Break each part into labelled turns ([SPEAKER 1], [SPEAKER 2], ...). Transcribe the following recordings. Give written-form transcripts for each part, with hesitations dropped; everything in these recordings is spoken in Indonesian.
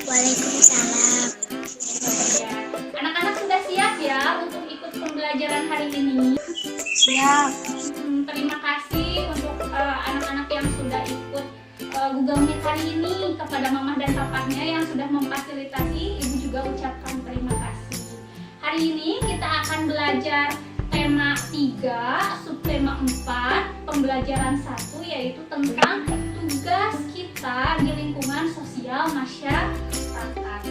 [SPEAKER 1] Waalaikumsalam.
[SPEAKER 2] Ya. Anak-anak sudah siap ya untuk ikut pembelajaran hari ini?
[SPEAKER 1] Siap.
[SPEAKER 2] Terima kasih untuk anak-anak yang sudah ikut Google Meet hari ini. Kepada mama dan papanya yang sudah memfasilitasi, ibu juga ucapkan terima kasih. Hari ini kita akan belajar tema 3, subtema 4, pembelajaran 1, yaitu tentang tugas kita di lingkungan sosial masyarakat.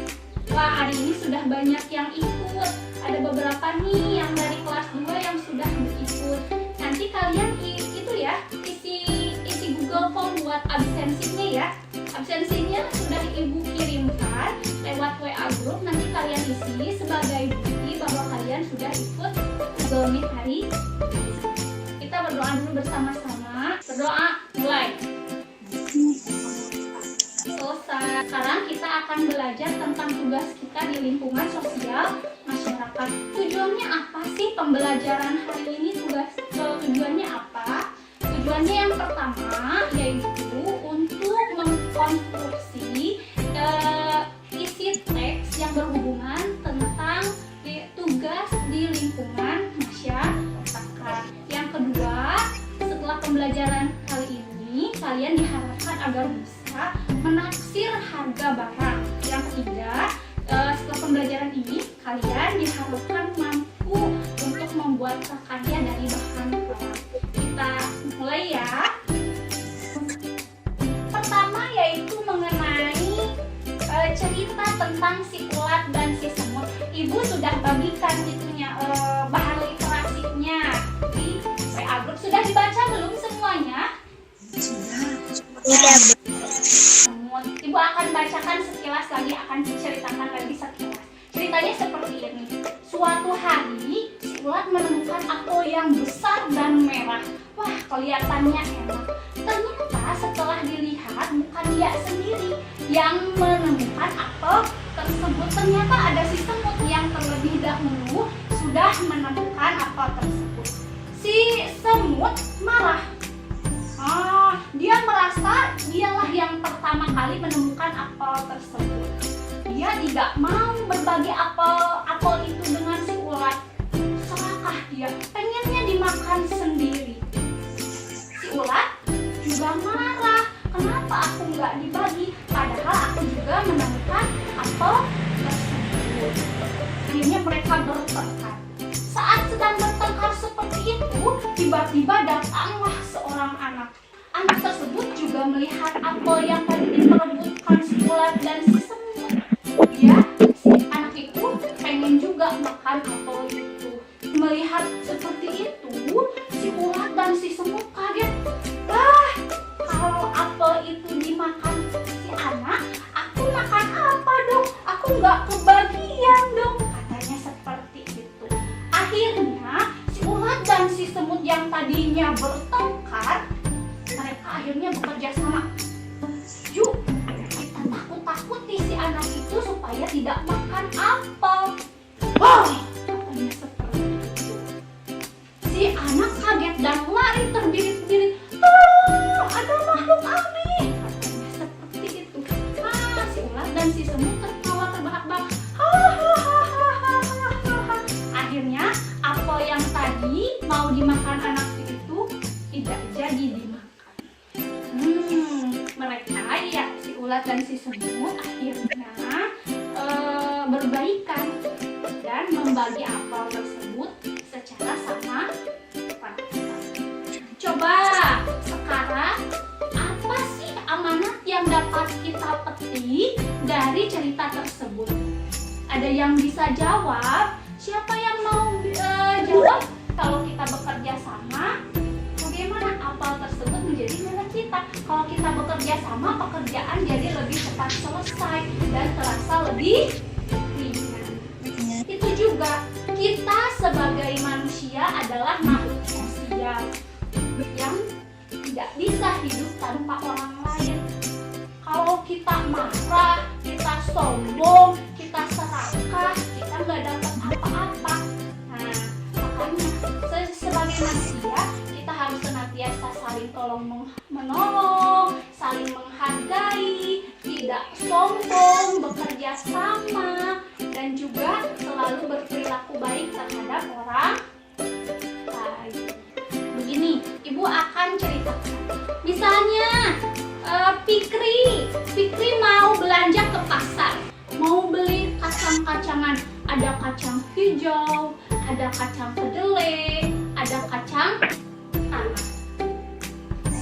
[SPEAKER 2] Wah, hari ini sudah banyak yang ikut. Ada beberapa nih yang dari kelas 2 yang sudah ikut. Nanti kalian itu ya, isi Google Form buat absensinya ya. Absensinya sudah ibu kirimkan lewat WA group. Nanti kalian isi sebagai bukti bahwa kalian sudah ikut Google Meet hari ini. Kita berdoa dulu bersama-sama. Berdoa, mulai. Selesai. Sekarang kita akan belajar tentang tugas kita di lingkungan sosial masyarakat. Tujuannya apa sih pembelajaran hari ini? Tujuannya apa? Tujuannya yang pertama yaitu untuk mengkonstruksi isi teks yang berhubungan tentang tugas di lingkungan masyarakat. Yang kedua, setelah pembelajaran kali ini, kalian diharapkan agar bisa menaksir harga barang. Yang ketiga, setelah pembelajaran ini, kalian diharapkan mampu untuk membuat prakarya dari bahan alam. Kita mulai ya. Pertama yaitu mengenai cerita tentang si ulat dan si semut. Ibu sudah bagikan itunya bahan literasinya di WA group. Sudah dibaca belum semuanya?
[SPEAKER 1] Sudah.
[SPEAKER 2] Semut. Ibu akan bacakan sekilas lagi, akan ceritakan lagi sekilas. Ceritanya seperti ini. Suatu hari si ulat menemukan apel yang besar dan merah. Wah, kelihatannya enak. Ternyata setelah dilihat bukan dia sendiri yang menemukan apel tersebut. Ternyata ada si semut yang terlebih dahulu sudah menemukan apel tersebut. Si semut marah. Dia merasa dialah yang pertama kali menemukan apel tersebut. Dia tidak mau berbagi apel itu dengan si ulat. Serakah dia, pengennya dimakan sendiri. Si ulat juga marah. Kenapa aku nggak dibagi? Padahal aku juga menemukan apel tersebut. Akhirnya mereka bertengkar. Saat sedang bertengkar seperti itu, tiba-tiba datanglah seorang anak. Anak tersebut juga melihat apel yang tadi diperebutkan si ulat dan si semut. Si anak itu pengen juga makan apel itu. Melihat seperti itu, si ulat dan si semut kaget. Kalau apel itu dimakan si anak, aku makan apa dong? Aku nggak kebagian dong. Katanya seperti itu. Akhirnya si ulat dan si semut yang tadinya bertengkar, mereka akhirnya bekerja sama. Yuk, kita takut-takuti si anak itu supaya tidak makan apel. Katanya seperti itu. Si anak kaget dan lari terbirit-birit. Ada makhluk aneh. Katanya seperti itu. Si ulat dan si semut tertawa terbahak-bahak. Akhirnya apel yang tadi mau dimakan anak itu tidak jadi dimakan. Mereka ya, si ulat dan si semut akhirnya berbaikan dan membagi apel tersebut secara sama rata. Coba sekarang, apa sih amanat yang dapat kita petik dari cerita tersebut? Ada yang bisa jawab? Siapa yang mau jawab? Kalau kita bekerja sama, bagaimana apel tersebut menjadi milik kita? Kalau kita bekerja sama, pekerjaan jadi lebih cepat selesai dan terasa lebih ringan. Itu juga, kita sebagai manusia adalah makhluk sosial yang tidak bisa hidup tanpa orang lain. Kalau kita marah, kita sombong, kita serakah, kita nggak dapat apa-apa. Nah, makanya sebagai manusia kita harus senantiasa senantiasa saling tolong menolong, saling menghargai, tidak sombong, bekerja sama, dan juga selalu berperilaku baik terhadap orang lain. Begini, Ibu akan ceritakan. Misalnya, Fikri mau belanja ke pasar, mau beli kacang-kacangan. Ada kacang hijau, ada kacang kedelai, ada kacang tanah.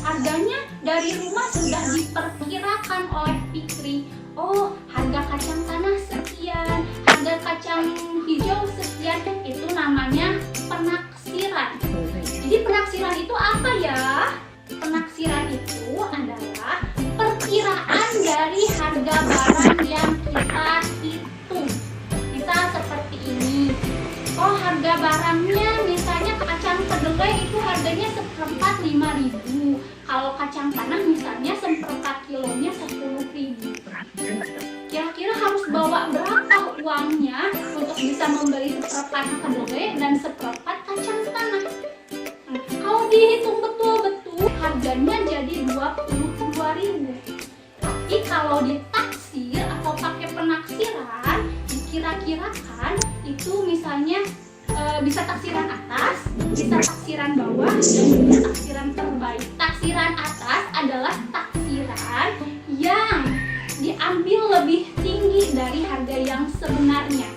[SPEAKER 2] Harganya dari rumah sudah diperkirakan oleh Fikri. Oh, harga kacang tanah sekian, harga kacang hijau sekian. Itu namanya penaksiran. Jadi penaksiran itu apa ya? Penaksiran itu adalah perkiraan dari harga barang yang kita hitung. Misal seperti ini. Oh, harga barangnya misalnya kacang kedelai itu harganya seperempat 5.000. Kalau kacang tanah misalnya seperempat kilonya 10.000. Kira-kira harus bawa berapa uangnya untuk bisa membeli seperempat kedelai dan seperempat kacang tanah? Kalau dihitung betul-betul harganya jadi 22.000. Tapi kalau ditaksir atau pakai penaksiran, dikira-kirakan itu misalnya bisa taksiran atas, bisa taksiran bawah, dan bisa taksiran terbaik. Taksiran atas adalah taksiran yang diambil lebih tinggi dari harga yang sebenarnya.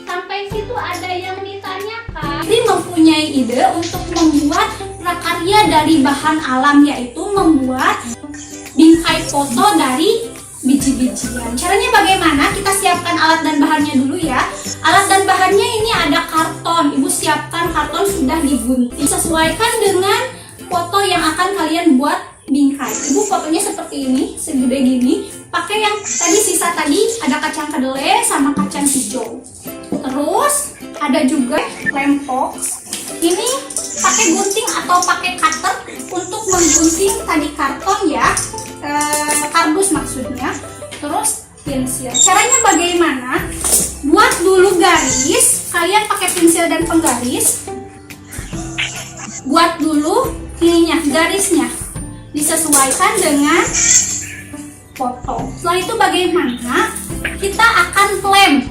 [SPEAKER 2] Sampai situ ada yang ditanyakan. Ini mempunyai ide untuk membuat prakarya dari bahan alam, yaitu membuat bingkai foto dari biji-bijian. Caranya bagaimana? Kita siapkan alat dan bahannya dulu ya. Alat dan bahannya ini ada karton. Ibu siapkan karton sudah digunting. Sesuaikan dengan foto yang akan kalian buat bingkai. Ibu fotonya seperti ini, segede gini. Pakai yang tadi sisa tadi, ada kacang kedelai sama kacang hijau. Terus ada juga lem box. Ini pakai gunting atau pakai cutter untuk menggunting tadi karton ya. Kardus maksudnya. Terus pensil. Caranya bagaimana? Buat dulu garis. Kalian pakai pensil dan penggaris. Buat dulu ininya, garisnya. Disesuaikan dengan foto. Setelah itu bagaimana? Kita akan lem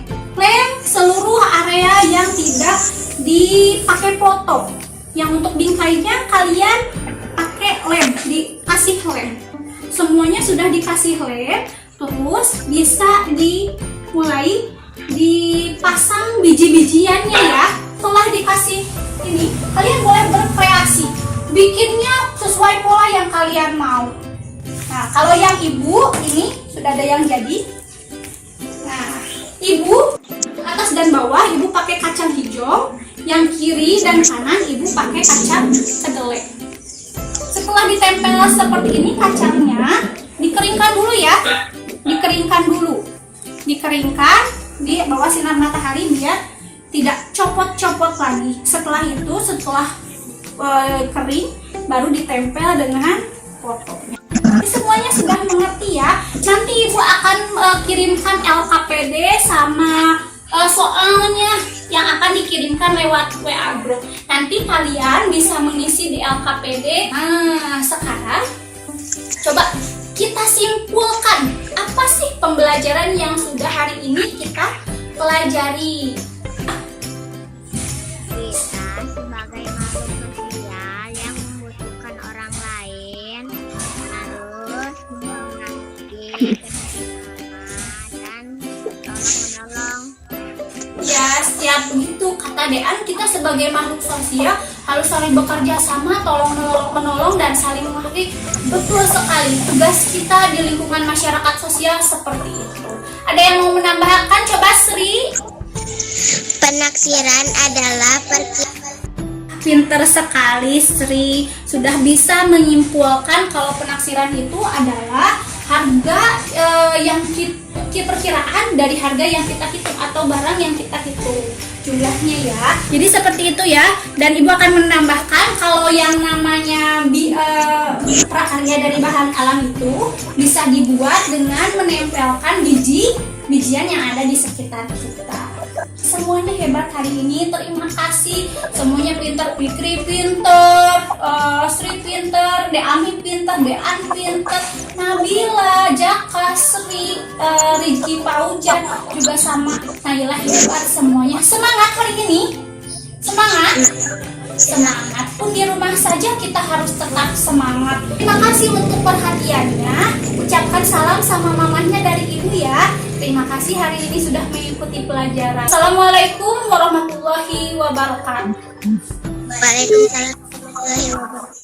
[SPEAKER 2] seluruh area yang tidak dipakai foto. Yang untuk bingkainya kalian pakai lem, dikasih lem. Semuanya sudah dikasih lem, terus bisa dimulai dipasang biji-bijiannya ya. Setelah dikasih ini, kalian boleh berkreasi, bikinnya sesuai pola yang kalian mau. Nah, kalau yang ibu ini sudah ada yang jadi. Nah, ibu atas dan bawah ibu pakai kacang hijau, yang kiri dan kanan ibu pakai kacang kedelai. Setelah ditempel seperti ini kacangnya, dikeringkan dulu ya. Dikeringkan di bawah sinar matahari biar tidak copot-copot lagi. Setelah itu, kering, baru ditempel dengan foto. Semuanya sudah mengerti ya. Nanti ibu akan kirimkan LKPD sama soalnya yang akan dikirimkan lewat WA group. Nanti kalian bisa mengisi di LKPD. Nah, sekarang coba kita simpulkan apa sih pembelajaran yang sudah hari ini kita pelajari.
[SPEAKER 1] Kita sebagai makhluk sosial yang membutuhkan orang lain harus menghargai dan tolong-menolong.
[SPEAKER 2] Ya, siap begitu kata Dean. Kita sebagai makhluk sosial harus saling bekerja sama, tolong-menolong dan saling menghargai. Betul sekali, tugas kita di lingkungan masyarakat sosial seperti itu. Ada yang mau menambahkan? Coba Sri.
[SPEAKER 1] Penaksiran adalah
[SPEAKER 2] Pinter sekali Sri, sudah bisa menyimpulkan kalau penaksiran itu adalah harga yang perkiraan dari harga yang kita hitung atau barang yang kita hitung jumlahnya ya. Jadi seperti itu ya. Dan ibu akan menambahkan kalau yang namanya prakarya dari bahan alam itu bisa dibuat dengan menempelkan bijian yang ada di sekitar kita. semuanya hebat hari ini. Terima kasih. Semuanya pintar. Fikri pintar, Sri pintar, Deami pintar, Dean pintar, Nabila, Jaka, Sri, Rizky, Paujan juga sama Naila hebat semuanya. Semangat hari ini. Semangat. Semangat pun di rumah saja kita harus tetap semangat. Terima kasih untuk perhatiannya. Ucapkan salam sama mamanya dari ibu ya. Terima kasih hari ini sudah mengikuti pelajaran. Assalamualaikum warahmatullahi wabarakatuh.
[SPEAKER 1] Waalaikumsalam warahmatullahi wabarakatuh.